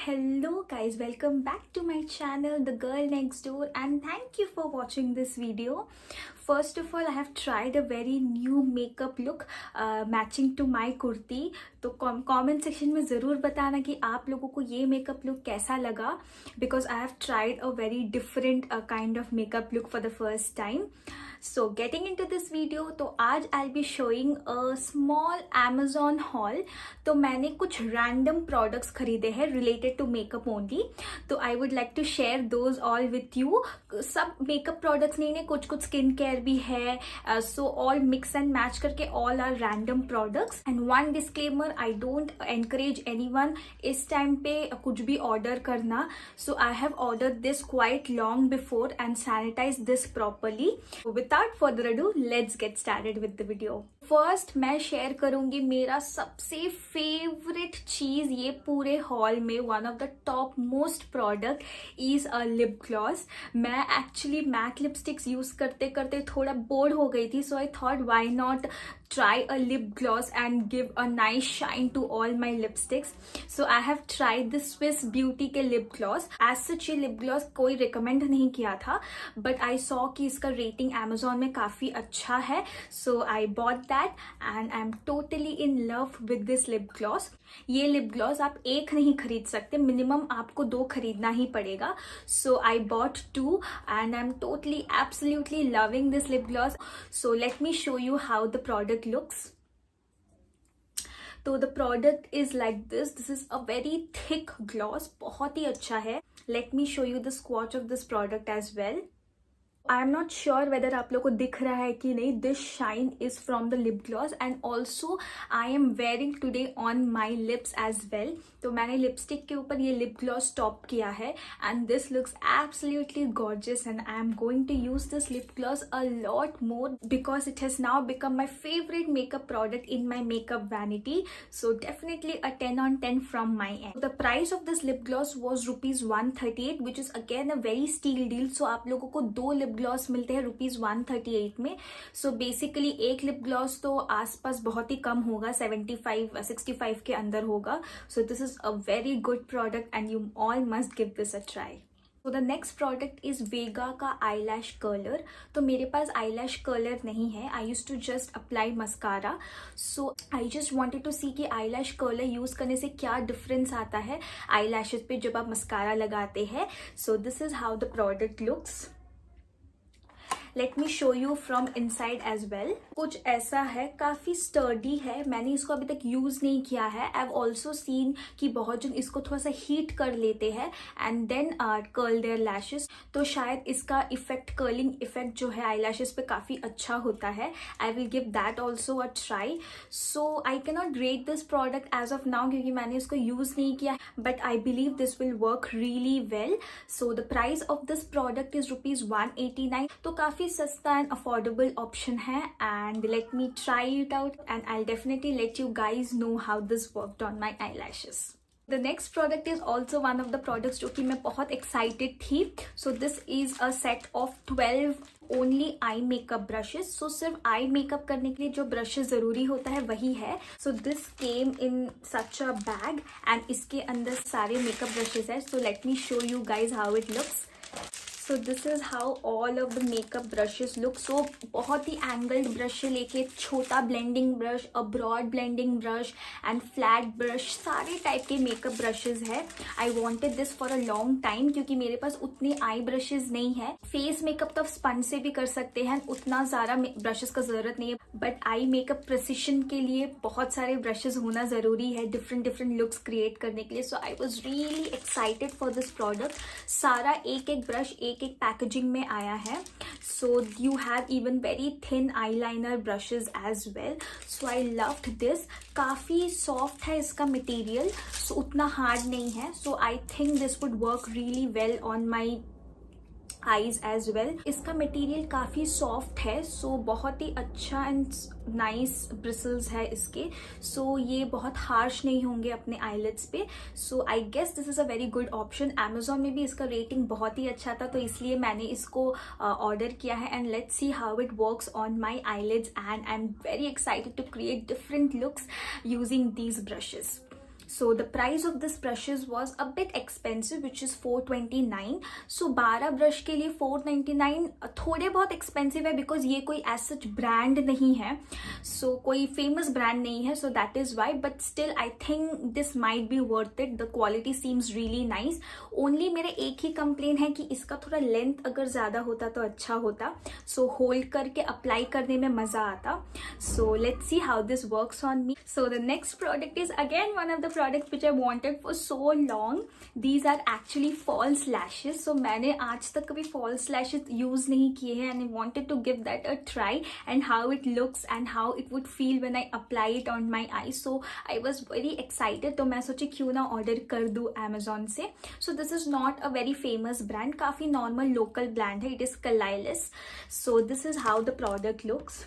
Hello guys, welcome back to my channel The Girl Next Door, and thank you for watching this video. First of all, I have tried a very new makeup look matching to my kurti. तो comment section में ज़रूर बताना कि आप लोगों को ये makeup look कैसा लगा, because I have tried a very different kind of makeup look for the first time. So getting into this video, तो आज I'll be showing a small Amazon haul. तो मैंने कुछ random products खरीदे हैं related to makeup only. तो I would like to share those all with you. सब makeup products नहीं, कुछ skin care भी है. So all mix and match करके all are random products. And one disclaimer, I don't encourage anyone इस time पे कुछ भी order करना. So I have ordered this quite long before and sanitized this properly. Without further ado, let's get started with the video. First मैं share करूँगी मेरा सबसे favorite चीज़ ये पूरे haul में, one of the top most product is a lip gloss. मैं actually matte lipsticks use करते करते थोड़ा bored हो गई थी, so I thought why not try a lip gloss and give a nice shine to all my lipsticks. So I have tried the Swiss Beauty के lip gloss. As such ये lip gloss कोई recommend नहीं किया था, but I saw कि इसका rating Amazon में काफ़ी अच्छा है, so I bought that and I'm totally in love with this lip gloss. ये lip gloss आप एक नहीं खरीद सकते, minimum आपको 2 खरीदना ही पड़ेगा. So I bought 2 and I'm totally absolutely loving this lip gloss. So let me show you how the product looks. So the product is like this. This is a very thick gloss, बहुत ही अच्छा है. Let me show you the swatch of this product as well. I am not sure whether आप लोग को दिख रहा है कि नहीं. This shine is from the lip gloss and also I am wearing today on my lips as well. तो मैंने लिपस्टिक के ऊपर ये lip gloss टॉप किया है and this looks absolutely gorgeous and I am going to use this lip gloss a lot more because it has now become my favorite makeup product in my makeup vanity. So definitely a 10 on 10 from my end. The price of this lip gloss was rupees 138, which is again a very steal deal. So आप लोगों को 2 lip gloss मिलते हैं rupees 138 में. So basically एक lip gloss तो आसपास बहुत ही कम होगा, 65 के अंदर होगा. सो this is a very good product and you all must give this a try. तो द नेक्स्ट प्रोडक्ट इज वेगा का आई लैश कर्लर. तो मेरे पास आई लैश कर्लर नहीं है. I use to just apply mascara. So I just wanted to see कि I lash curler use करने से क्या डिफरेंस आता है आई लैशेज पे जब आप मस्कारा लगाते हैं. So this is how the product looks. Let me show you from inside as well. कुछ ऐसा है, काफ़ी स्टर्डी है. मैंने इसको अभी तक यूज़ नहीं किया है. आई हैव ऑल्सो सीन कि बहुत जन इसको थोड़ा सा हीट कर लेते हैं and then curl their lashes. तो शायद इसका इफेक्ट, कर्लिंग इफेक्ट जो है आई लैशेस पे काफ़ी अच्छा होता है. I will give that also a try. So I can not rate this product as of now क्योंकि मैंने इसको यूज़ नहीं किया, but I believe this will work really well. So the price of this product is rupees 189. तो काफ़ी सस्ता and affordable option है. And let me try it out and I definitely let you guys know how this worked on my eye lashes. The next product is also one of the products जो कि मैं बहुत excited थी. So this is a set of 12 only eye makeup brushes. So सिर्फ eye makeup करने के लिए जो ब्रशेस जरूरी होता है वही है. So this came in such a bag and इसके अंदर सारे मेकअप ब्रशेस है. So let me show you guys how it looks. So this is how all of the makeup brushes look. So बहुत ही angled brush से लेके छोटा blending brush, a broad blending brush and flat brush, सारे type के makeup brushes है. I wanted this for a long time क्योंकि मेरे पास उतने eye brushes नहीं है. face makeup तो स्पंज से भी कर सकते हैं, उतना ज़्यादा brushes का ज़रूरत नहीं है. But eye makeup precision के लिए बहुत सारे brushes होना ज़रूरी है different looks create करने के लिए. So I was really excited for this product. सारा एक ब्रश एक पैकेजिंग में आया है. So you have even very thin eyeliner brushes as well. So I loved this. काफ़ी सॉफ्ट है इसका मटेरियल, सो उतना हार्ड नहीं है. So I think this would work really well on my eyes as well. इसका material काफ़ी soft है, so बहुत ही अच्छा एंड नाइस ब्रिसल्स है इसके. सो ये बहुत हार्श नहीं होंगे अपने आईलिड्स पे. So I guess this is a very good option. Amazon में भी इसका रेटिंग बहुत ही अच्छा था, तो इसलिए मैंने इसको ऑर्डर किया है. And let's see how it works on my eyelids and I am very excited to create different looks using these brushes. So the price of this brushes was a bit expensive, which is 429. So 12 brush के लिए 499 थोड़े बहुत expensive है, because ये कोई as such brand नहीं है, सो कोई फेमस ब्रांड नहीं है, so that is why. But still I think this might be worth it. The quality seems really nice. Only मेरा एक ही कंप्लेन है कि इसका थोड़ा लेंथ अगर ज़्यादा होता तो अच्छा होता, सो होल्ड करके अप्लाई करने में मज़ा आता. So let's see how this works on me. So the next product is again one of the products which I wanted for so long. These are actually false lashes. So मैंने आज तक कभी false lashes use नहीं किए हैं, and I wanted to give that a try and how it looks and how it would feel when I apply it on my eye. So I was very excited. तो मैं सोची क्यों ना order कर दूँ Amazon से. So this is not a very famous brand, काफ़ी normal local brand है. It is कलाइलिस. So this is how the product looks.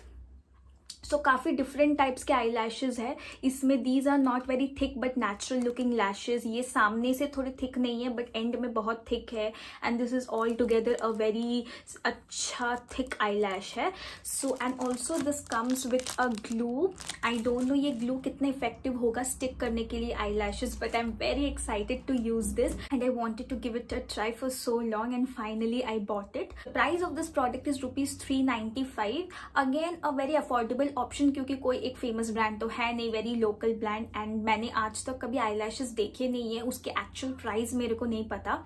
So काफ़ी डिफरेंट टाइप्स के आई लैशेज है इसमें. These are not very thick but natural looking lashes. ये सामने से थोड़े थिक नहीं है बट एंड में बहुत थिक है, and this is all together a very अच्छा थिक आई लैश है. So and also this comes with a glue. I don't know ये ग्लू कितना इफेक्टिव होगा स्टिक करने के लिए eyelashes, but I am very excited to use this and I wanted to give it a try for so long, and finally I bought it. The price of this product is ₹395. Again a very affordable option, क्योंकि कोई एक famous brand तो है नहीं, very local brand. And मैंने आज तक कभी आई लैशेज देखे नहीं है, उसके एक्चुअल प्राइस मेरे को नहीं पता.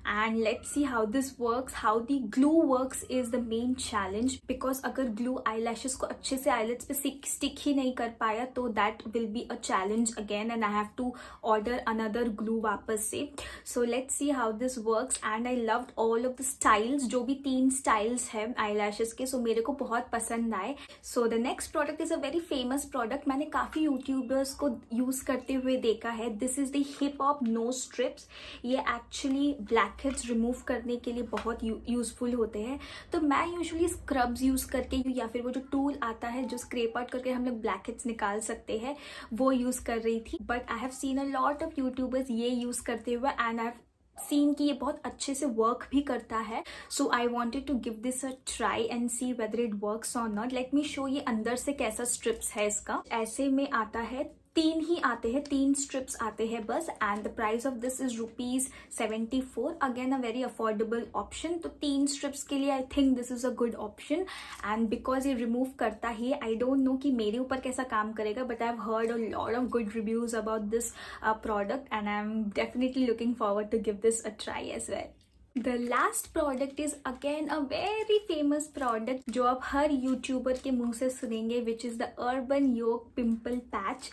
And let's see how this works. How the glue works is the main challenge, because अगर ग्लू आई लैशेज को अच्छे से आईलेट्स पे स्टिक ही नहीं कर पाया तो that will be a challenge again, and I have to order another glue वापस से. So let's see how this works. And I loved all of the styles. जो भी 3 स्टाइल्स है आई लैशेज के, सो मेरे को बहुत पसंद आए. So the next product is a very famous product. मैंने काफ़ी यूट्यूबर्स को यूज़ करते हुए देखा है. This is the hip hop nose strips. ये एक्चुअली ब्लैक हेड्स रिमूव करने के लिए बहुत यूजफुल होते हैं. तो मैं यूजुअली स्क्रब्स यूज करके, या फिर वो जो टूल आता है जो स्क्रैप आउट करके हम लोग ब्लैक हेड्स निकाल सकते हैं, वो यूज कर रही थी. But I have seen a lot of YouTubers ये यूज करते हुए, एंड आई हैव सीन कि ये बहुत अच्छे से वर्क भी करता है. So I wanted to give this a try and see whether it works और नॉट. लेट मी शो ये अंदर से कैसा स्ट्रिप्स है इसका. ऐसे में आता है, 3 ही आते हैं, 3 स्ट्रिप्स आते हैं बस. And the price of this is ₹74. Again a very affordable option. तो 3 स्ट्रिप्स के लिए आई think this is a good option. And because ये रिमूव करता ही, आई डोंट नो कि मेरे ऊपर कैसा काम करेगा, but I have heard a lot of good reviews about this product, and I am definitely looking forward to give this a try as well. The last product is again a very famous product जो आप हर YouTuber के मुंह से सुनेंगे, which is the Urban Yoke Pimple Patch.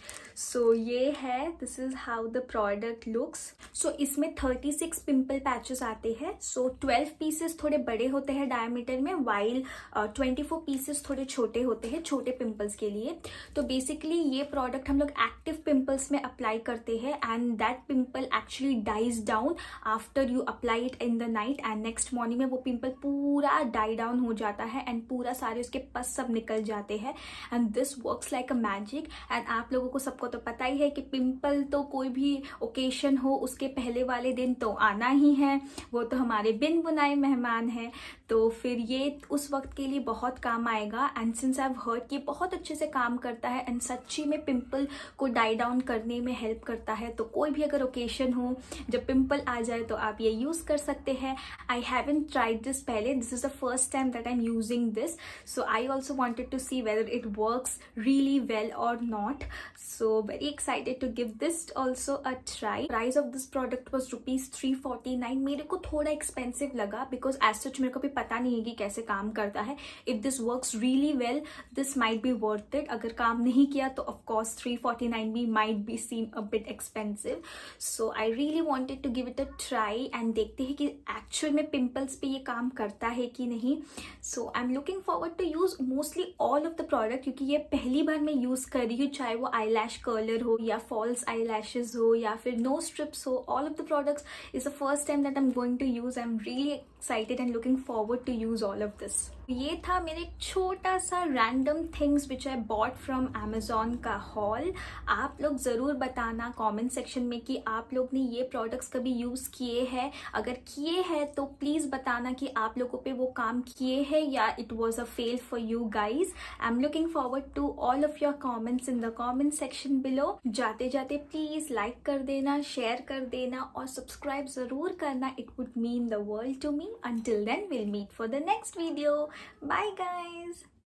So ये है, this is how the product looks. So इसमें 36 pimple patches आते हैं. So 12 पीसेस थोड़े बड़े होते हैं डायमीटर में, while 24 पीसेस थोड़े छोटे होते हैं छोटे पिम्पल्स के लिए. तो बेसिकली ये प्रोडक्ट हम लोग एक्टिव पिम्पल्स में अप्लाई करते हैं, and that pimple actually dies down after you apply it in the night, and next morning में वो पिंपल पूरा डाई डाउन हो जाता है एंड पूरा सारे उसके पस सब निकल जाते हैं. And this works like a magic. And आप लोगों को सबको तो पता ही है कि पिंपल तो कोई भी ओकेशन हो उसके पहले वाले दिन तो आना ही है, वो तो हमारे बिन बुनाए मेहमान हैं. तो फिर ये उस वक्त के लिए बहुत काम आएगा. And since I have heard कि बहुत अच्छे से काम करता है एंड सच्ची में पिंपल को डाई डाउन करने में हेल्प करता है, तो कोई भी अगर ओकेशन हो जब पिंपल आ जाए तो आप ये यूज कर सकते हैं. I haven't tried this पहले. This is the first time that I'm using this. So I also wanted to see whether it works really well or not. So very excited to give this also a try. Price of this product was ₹349. मेरे को थोड़ा expensive लगा because as such मेरे को भी पता नहीं है कि कैसे काम करता है. If this works really well, this might be worth it. अगर काम नहीं किया तो of course $349 भी might be seem a bit expensive. So I really wanted to give it a try and देखते हैं कि एक्चुअल में पिंपल्स पे ये काम करता है कि नहीं. So I am looking forward to use mostly all of the product, क्योंकि ये पहली बार मैं यूज कर रही हूँ, चाहे वो आई लैश कर्लर हो या फॉल्स आई लैशेज हो या फिर नो स्ट्रिप्स हो. All of the products is the first time that I am going to use. I am really excited and looking forward to use all of this. ये था मेरे एक छोटा सा random things which I bought from Amazon का haul. आप लोग ज़रूर बताना कमेंट सेक्शन में कि आप लोग ने ये प्रोडक्ट्स कभी यूज़ किए हैं। अगर किए हैं तो प्लीज़ बताना कि आप लोगों पे वो काम किए हैं या it was a fail for you guys. I am looking forward to all of your comments in the comment section below. जाते जाते प्लीज़ लाइक कर देना, शेयर कर देना और सब्सक्राइब ज़रूर करना। It would mean the world to me. Until then, we'll meet for the next video. Bye guys.